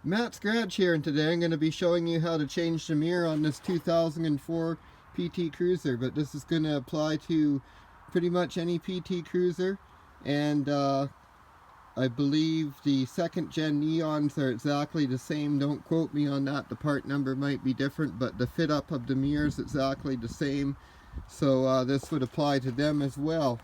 Matt's Garage here, and today I'm going to be showing you how to change the mirror on this 2004 PT Cruiser, but this is going to apply to pretty much any PT Cruiser, and I believe the second gen neons are exactly the same. Don't quote me on that, the part number might be different, but the fit up of the mirror is exactly the same, so this would apply to them as well.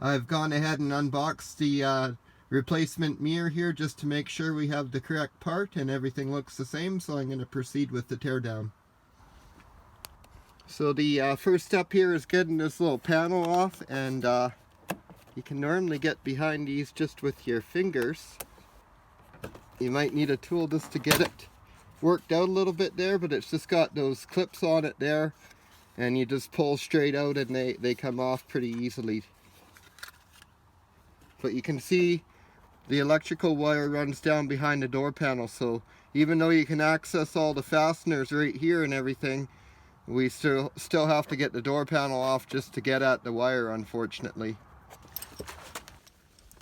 I've gone ahead and unboxed the replacement mirror here just to make sure we have the correct part and everything looks the same, so I'm going to proceed with the teardown. So the first step here is getting this little panel off, and you can normally get behind these just with your fingers. You might need a tool just to get it worked out a little bit there, but it's just got those clips on it there, and you just pull straight out and they come off pretty easily. But you can see the electrical wire runs down behind the door panel, so even though you can access all the fasteners right here and everything, we still have to get the door panel off just to get at the wire, unfortunately.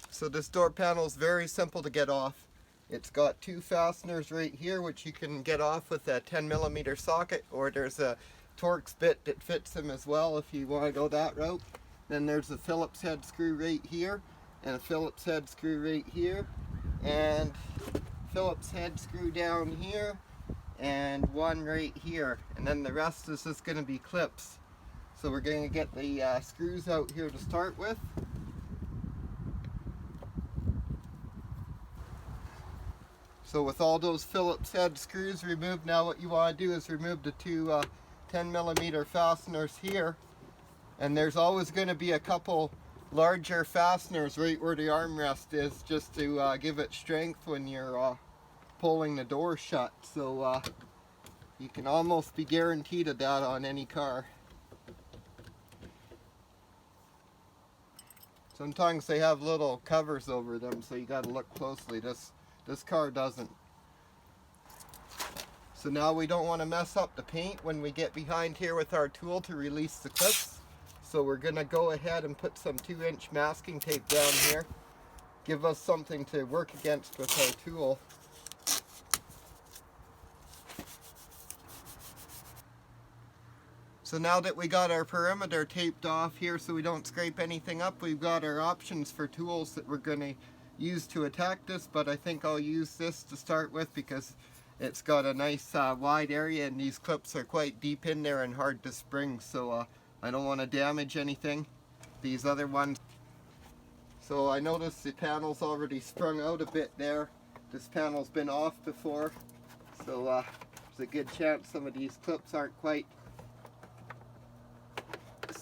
So this door panel is very simple to get off. It's got two fasteners right here which you can get off with a 10mm socket, or there's a Torx bit that fits them as well if you want to go that route. Then there's a Phillips head screw right here, and a Phillips head screw right here, and Phillips head screw down here, and one right here, and then the rest is just going to be clips. So we're going to get the screws out here to start with. So with all those Phillips head screws removed, now what you want to do is remove the two 10mm fasteners here, and there's always going to be a couple larger fasteners right where the armrest is, just to give it strength when you're pulling the door shut. So you can almost be guaranteed of that on any car. Sometimes they have little covers over them, so you got to look closely. This car doesn't. So now we don't want to mess up the paint when we get behind here with our tool to release the clips. So we're going to go ahead and put some 2-inch masking tape down here. Give us something to work against with our tool. So now that we got our perimeter taped off here so we don't scrape anything up, we've got our options for tools that we're going to use to attack this, but I think I'll use this to start with because it's got a nice wide area, and these clips are quite deep in there and hard to spring, so I don't want to damage anything. These other ones. So I noticed the panel's already sprung out a bit there. This panel's been off before, so there's a good chance some of these clips aren't quite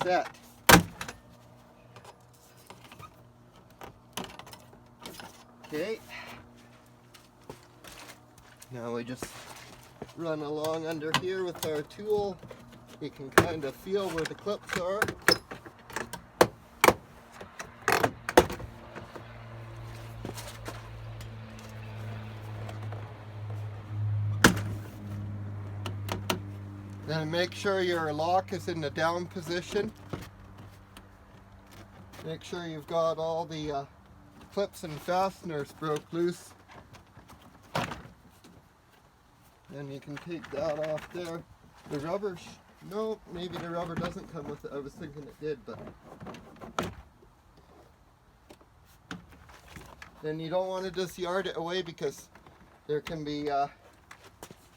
set. Okay. Now we just run along under here with our tool. You can kind of feel where the clips are. Then make sure your lock is in the down position. Make sure you've got all the clips and fasteners broke loose. And you can take that off there. The rubber, no, maybe the rubber doesn't come with it. I was thinking it did, but. Then you don't want to just yard it away because there can be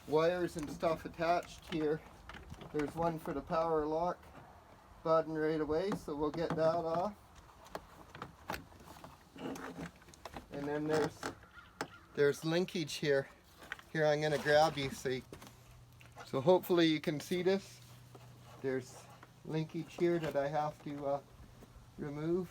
wires and stuff attached here. There's one for the power lock button right away, so we'll get that off. And then there's linkage here. Here, I'm going to grab you, see. So hopefully you can see this. There's linkage here that I have to remove.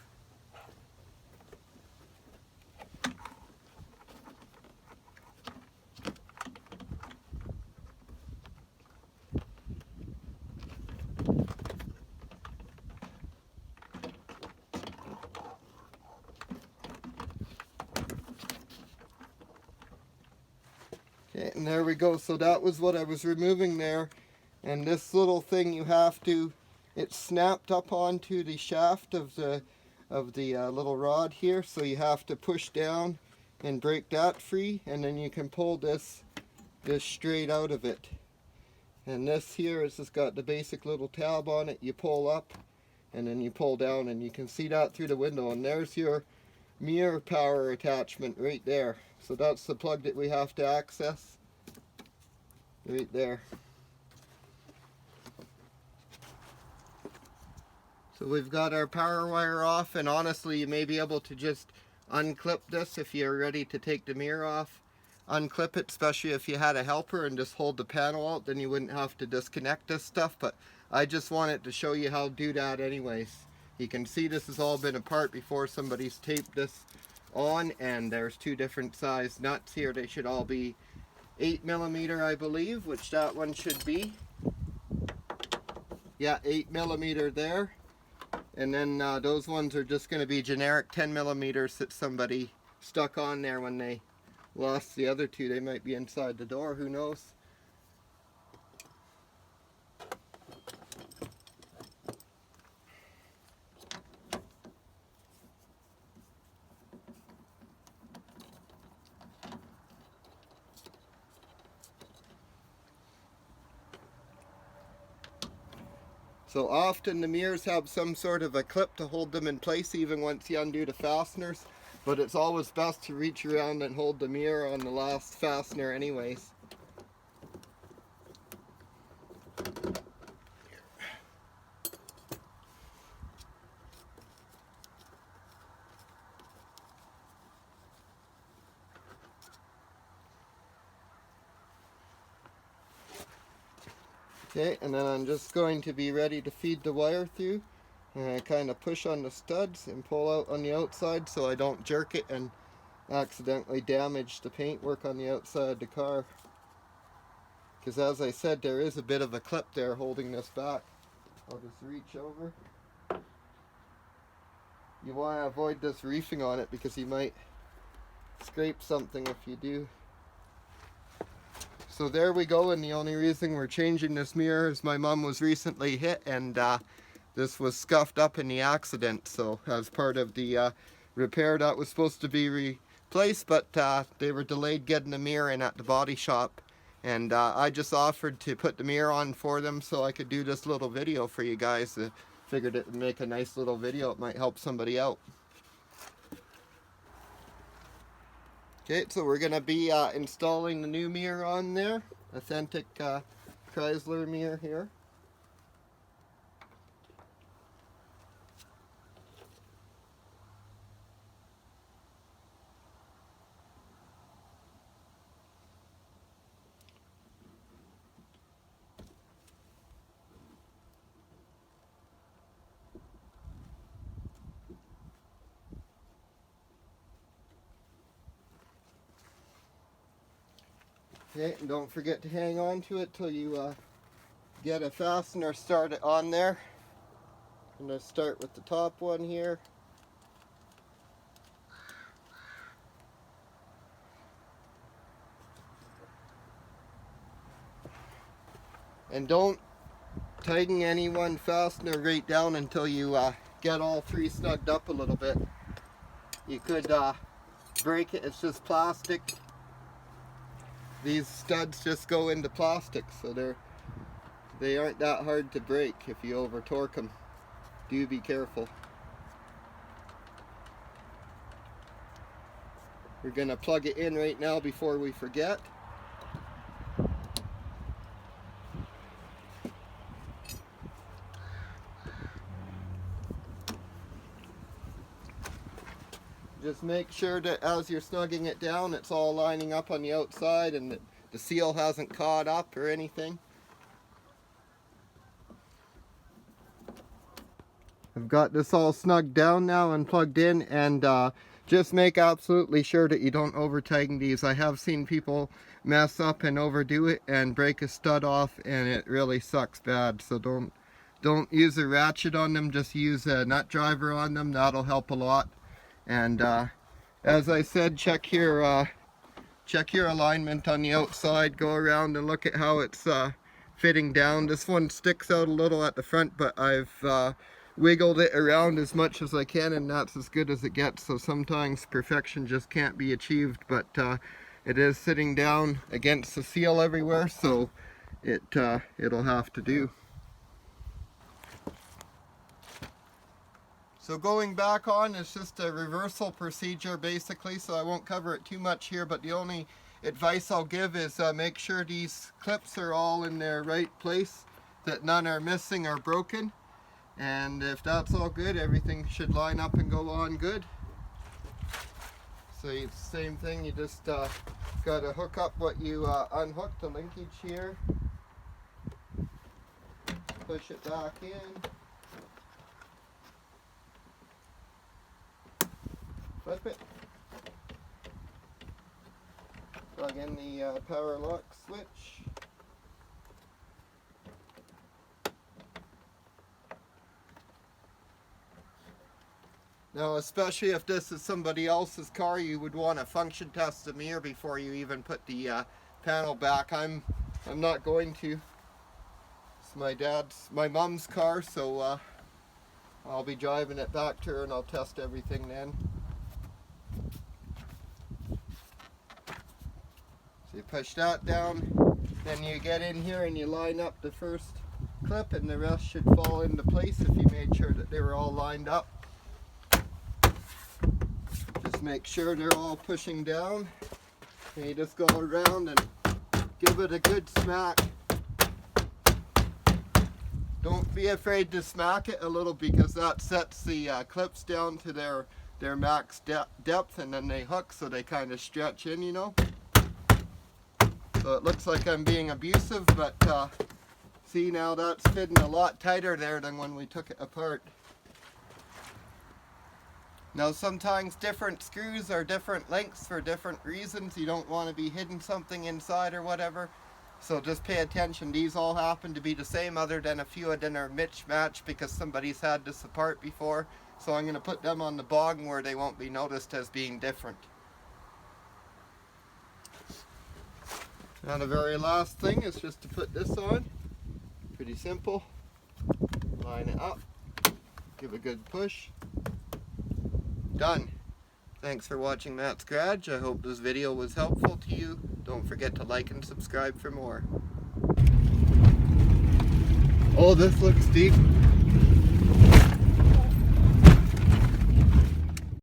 Okay, and there we go. So that was what I was removing there. And this little thing you have to, it's snapped up onto the shaft of the little rod here, so you have to push down and break that free, and then you can pull this straight out of it. And this here is just got the basic little tab on it. You pull up and then you pull down, and you can see that through the window, and there's your mirror power attachment right there. So that's the plug that we have to access right there. So we've got our power wire off, and honestly you may be able to just unclip this if you're ready to take the mirror off. Unclip it, especially if you had a helper, and just hold the panel out, then you wouldn't have to disconnect this stuff. But I just wanted to show you how to do that anyways. You can see this has all been apart before somebody's taped this on, and there's two different size nuts here. They should all be 8mm, I believe, which that one should be. Yeah, 8mm there. And then those ones are just going to be generic 10mm that somebody stuck on there when they lost the other two. They might be inside the door, who knows. So often the mirrors have some sort of a clip to hold them in place even once you undo the fasteners, but it's always best to reach around and hold the mirror on the last fastener anyways. Okay, and then I'm just going to be ready to feed the wire through. And I kind of push on the studs and pull out on the outside so I don't jerk it and accidentally damage the paintwork on the outside of the car. Because as I said, there is a bit of a clip there holding this back. I'll just reach over. You want to avoid this reefing on it because you might scrape something if you do. So there we go, and the only reason we're changing this mirror is my mom was recently hit, and this was scuffed up in the accident. So as part of the repair that was supposed to be replaced, but they were delayed getting the mirror in at the body shop. And I just offered to put the mirror on for them so I could do this little video for you guys. Figured it would make a nice little video. It might help somebody out. Okay, so we're going to be installing the new mirror on there. Authentic Chrysler mirror here. Okay, and don't forget to hang on to it till you get a fastener started on there. I'm going to start with the top one here. And don't tighten any one fastener right down until you get all three snugged up a little bit. You could break it. It's just plastic. These studs just go into plastic, so they aren't that hard to break if you over torque them. Do be careful. We're going to plug it in right now before we forget. Just make sure that as you're snugging it down, it's all lining up on the outside and that the seal hasn't caught up or anything. I've got this all snugged down now and plugged in, and just make absolutely sure that you don't over tighten these. I have seen people mess up and overdo it and break a stud off, and it really sucks bad. So don't use a ratchet on them, just use a nut driver on them. That'll help a lot. And as I said, check your alignment on the outside. Go around and look at how it's fitting down. This one sticks out a little at the front, but I've wiggled it around as much as I can, and that's as good as it gets. So sometimes perfection just can't be achieved, but it is sitting down against the seal everywhere, so it'll have to do. So going back on is just a reversal procedure basically, so I won't cover it too much here, but the only advice I'll give is make sure these clips are all in their right place, that none are missing or broken, and if that's all good, everything should line up and go on good. So it's the same thing, you just got to hook up what you unhooked, the linkage here, push it back in, flip it, plug in the power lock switch, now especially if this is somebody else's car, you would want to function test the mirror before you even put the panel back. I'm not going to. It's my mom's car, so I'll be driving it back to her and I'll test everything then. So you push that down, then you get in here and you line up the first clip, and the rest should fall into place if you made sure that they were all lined up. Just make sure they're all pushing down, and you just go around and give it a good smack. Don't be afraid to smack it a little, because that sets the clips down to their max depth, and then they hook so they kind of stretch in, you know. So it looks like I'm being abusive, but see, now that's fitting a lot tighter there than when we took it apart. Now sometimes different screws are different lengths for different reasons. You don't want to be hiding something inside or whatever. So just pay attention. These all happen to be the same, other than a few of them are mismatched because somebody's had this apart before. So I'm going to put them on the bottom where they won't be noticed as being different. Now the very last thing is just to put this on. Pretty simple. Line it up. Give a good push. Done. Thanks for watching Matt's Garage. I hope this video was helpful to you. Don't forget to like and subscribe for more. Oh, this looks deep.